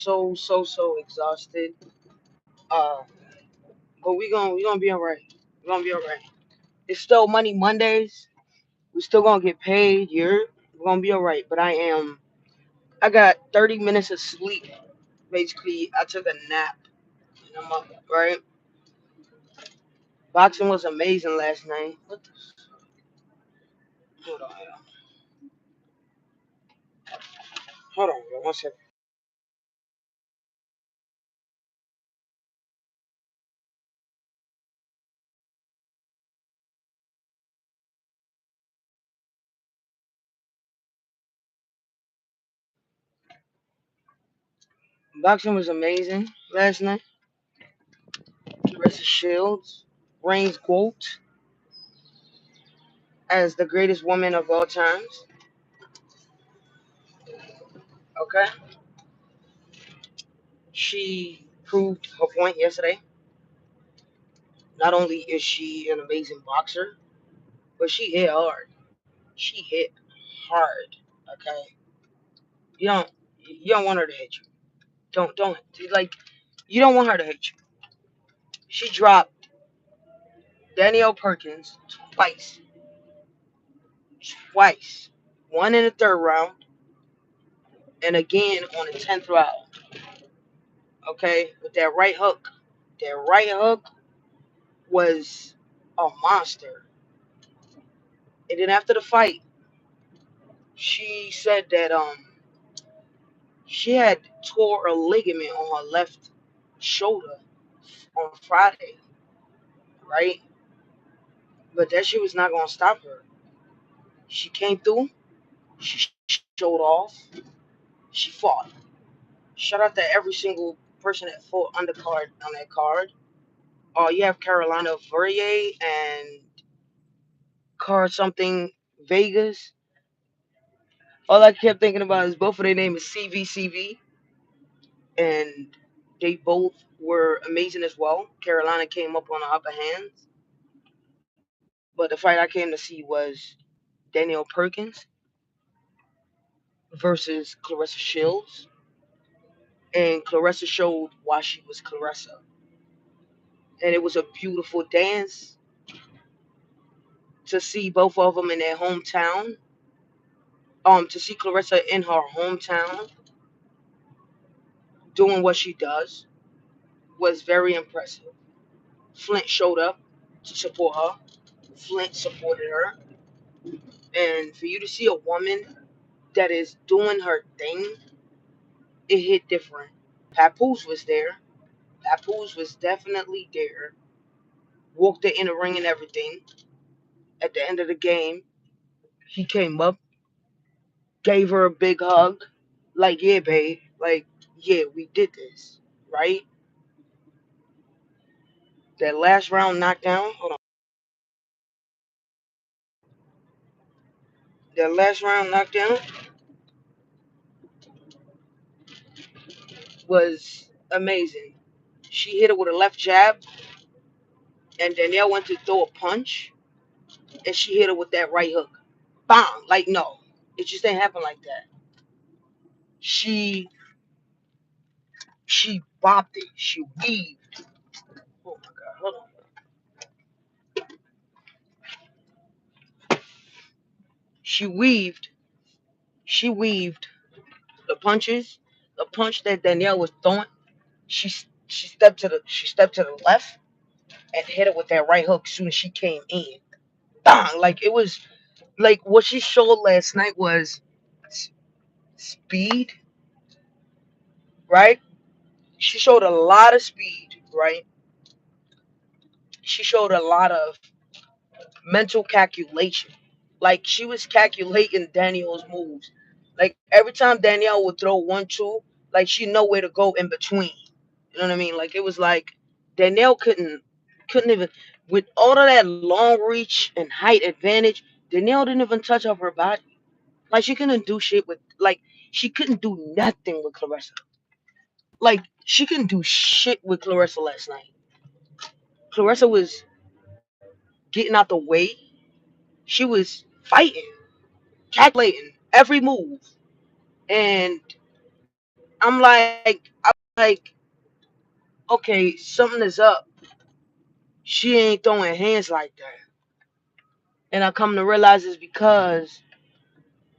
so exhausted. Uh, but we gonna be alright. We're gonna be alright. It's still Money Mondays. We still gonna get paid. We're gonna be alright. But I got 30 minutes of sleep. Basically, I took a nap and I'm up. Right. Boxing was amazing last night. Hold on, hold on, yo, one second. Boxing was amazing last night. Clarissa Shields reigns GOAT as the greatest woman of all times. Okay, she proved her point yesterday. Not only is she an amazing boxer, but she hit hard. She hit hard. Okay, you don't want her to hit you. Don't like you don't want her to hit you. She dropped Danielle Perkins twice, twice. One in the third round, and again on the 10th round. Okay, with that right hook. That right hook was a monster. And then after the fight, she said that she had tore a ligament on her left shoulder on Friday, right? But that shit was not gonna stop her. She came through. She showed off. She fought. Shout out to every single person that fought undercard on that card. You have Carolina Verrier and card something Vegas. All I kept thinking about is both of their name is CVCV, and they both were amazing as well. Carolina came up on the upper hand, but the fight I came to see was Danielle Perkins versus Clarissa Shields, and Clarissa showed why she was Clarissa, and it was a beautiful dance to see both of them in their hometown. To see Clarissa in her hometown doing what she does was very impressive. Flint showed up to support her. Flint supported her. And for you to see a woman that is doing her thing, it hit different. Papoose was there. Papoose was definitely there. Walked her in the ring and everything. At the end of the game, he came up, gave her a big hug. Like, yeah, babe. Like, yeah, we did this. Right? That last round knockdown. Hold on. That last round knockdown was amazing. She hit it with a left jab, and Danielle went to throw a punch, and she hit it with that right hook. Bam! Like, no, it just didn't happen like that. She she bopped it. She weaved. Oh my god! Hold on. She weaved. She weaved the punches. The punch that Danielle was throwing. She stepped to the left and hit it with that right hook. As soon as she came in, bang! Like it was like what she showed last night was speed, right? She showed a lot of speed, right? She showed a lot of mental calculation. Like she was calculating Danielle's moves. Like every time Danielle would throw 1-2, like she know where to go in between. You know what I mean? Like it was like Danielle couldn't even with all of that long reach and height advantage. Danielle didn't even touch up her body. Like she couldn't do shit with like she couldn't do nothing with Clarissa. Like she couldn't do shit with Clarissa last night. Clarissa was getting out the way. She was fighting, calculating every move, and I'm like, okay, something is up. She ain't throwing hands like that. And I come to realize it's because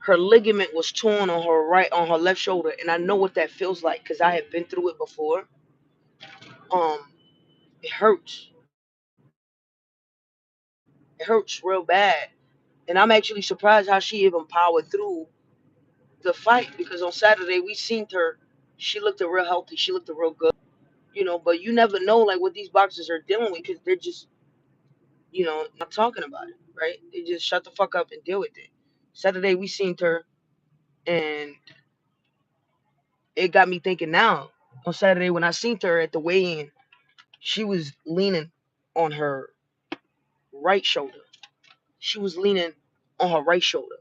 her ligament was torn on her left shoulder, and I know what that feels like because I have been through it before. Um, it hurts. It hurts real bad, and I'm actually surprised how she even powered through the fight because on Saturday we seen her. She looked real healthy. She looked real good, But you never know like what these boxers are dealing with because they're just not talking about it, right? They just shut the fuck up and deal with it. Saturday we seen her, and it got me thinking now. On Saturday when I seen her at the weigh-in, she was leaning on her right shoulder. She was leaning on her right shoulder.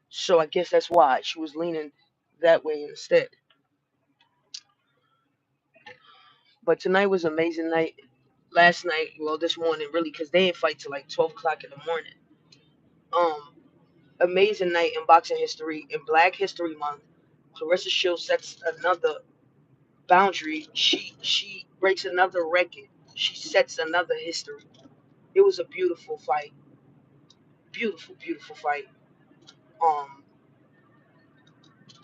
So I guess that's why she was leaning that way instead. But tonight was an amazing night. Last night, well, this morning, really, because they didn't fight till like 12 o'clock in the morning. Um, Amazing night in boxing history. In Black History Month, Clarissa Shields sets another boundary. She breaks another record. She sets another history. It was a beautiful fight. Beautiful, beautiful fight. Um,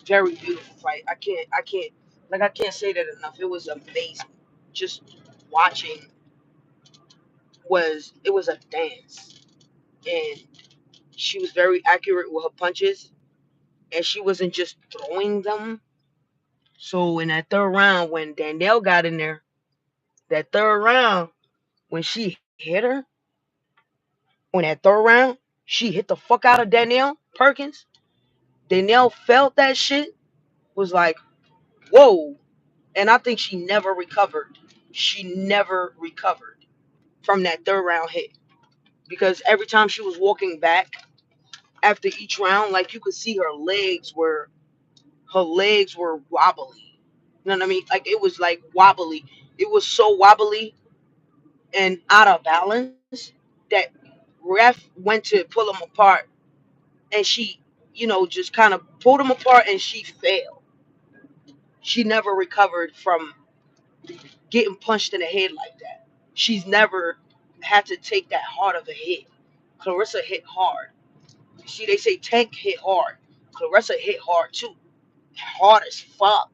Very beautiful fight. I can't say that enough. It was amazing. Just watching was a dance, and she was very accurate with her punches, and she wasn't just throwing them. So in that third round, when Danielle got in there, that third round when she hit her, on that third round, she hit the fuck out of Danielle Perkins. Danielle felt that shit. Was like, whoa. And I think she never recovered. She never recovered from that third round hit because every time she was walking back after each round, like you could see her legs were wobbly. You know what I mean? Like it was like wobbly. It was so wobbly and out of balance that ref went to pull them apart, and she, just kind of pulled them apart, and she failed. She never recovered from getting punched in the head like that. She's never had to take that hard of a hit. Clarissa hit hard. See, they say Tank hit hard. Clarissa hit hard too. Hard as fuck.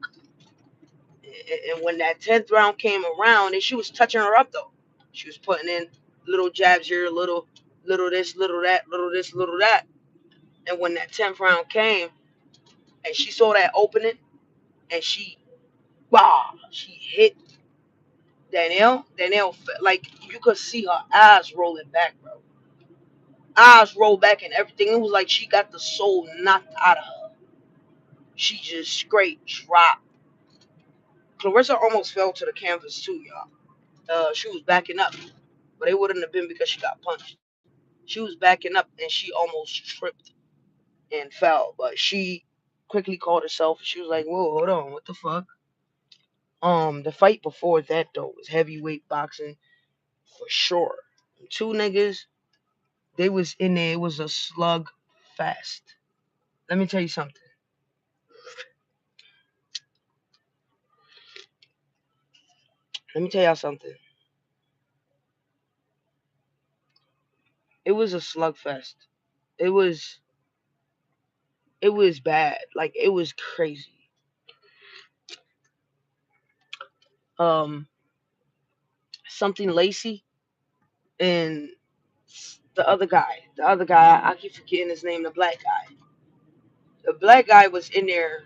And when that 10th round came around, and she was touching her up though. She was putting in little jabs here, little this, little that, little this, little that. And when that 10th round came and she saw that opening and she hit Danielle. Danielle, like you could see her eyes rolling back, bro. Eyes rolled back and everything. It was like she got the soul knocked out of her. She just straight dropped. Clarissa almost fell to the canvas too, y'all. She was backing up, but it wouldn't have been because she got punched. She was backing up and she almost tripped and fell, but she quickly called herself. She was like, "Whoa, hold on, what the fuck?" The fight before that though was heavyweight boxing for sure. Two niggas, they was in there. It was a slug fest. Let me tell you something. Let me tell y'all something. It was a slugfest. It was it was bad. Like it was crazy. Um, Something Lacey and the other guy, I keep forgetting his name. The black guy. The black guy was in there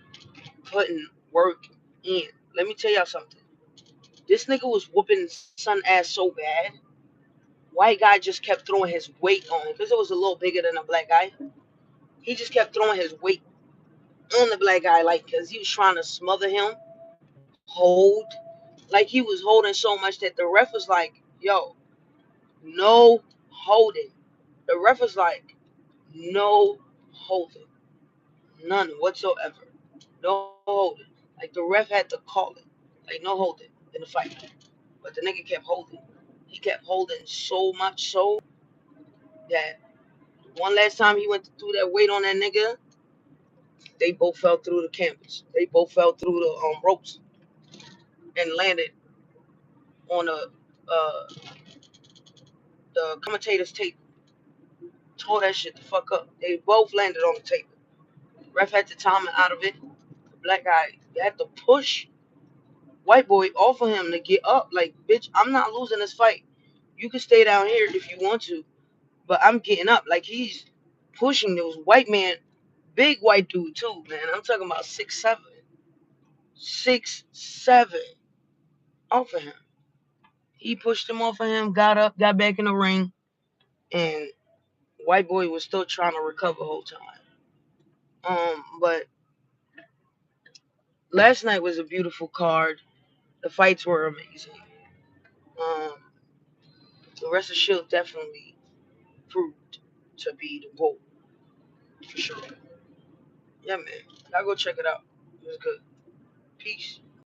putting work in. Let me tell y'all something. This nigga was whooping son ass so bad. White guy just kept throwing his weight on him because it was a little bigger than a black guy. He just kept throwing his weight on the black guy, like, because he was trying to smother him, hold. Like, he was holding so much that the ref was like, yo, no holding. The ref was like, no holding. None whatsoever. No holding. Like, the ref had to call it. Like, no holding in the fight. But the nigga kept holding. He kept holding so much so that one last time he went to throw that weight on that nigga, They both fell through the canvas. They both fell through the ropes and landed on the commentator's table. Tore that shit the fuck up. They both landed on the table. Ref had to time it out of it. The black guy had to push white boy off of him to get up. Like, bitch, I'm not losing this fight. You can stay down here if you want to, but I'm getting up. Like, he's pushing those white man, big white dude too, man. I'm talking about 6'7", 6'7", off of him. He pushed him off of him, got up, got back in the ring, and white boy was still trying to recover the whole time. But last night was a beautiful card. The fights were amazing. Um, the rest of Shield definitely proved to be the GOAT for sure. Yeah, man. Y'all go check it out. It was good. Peace.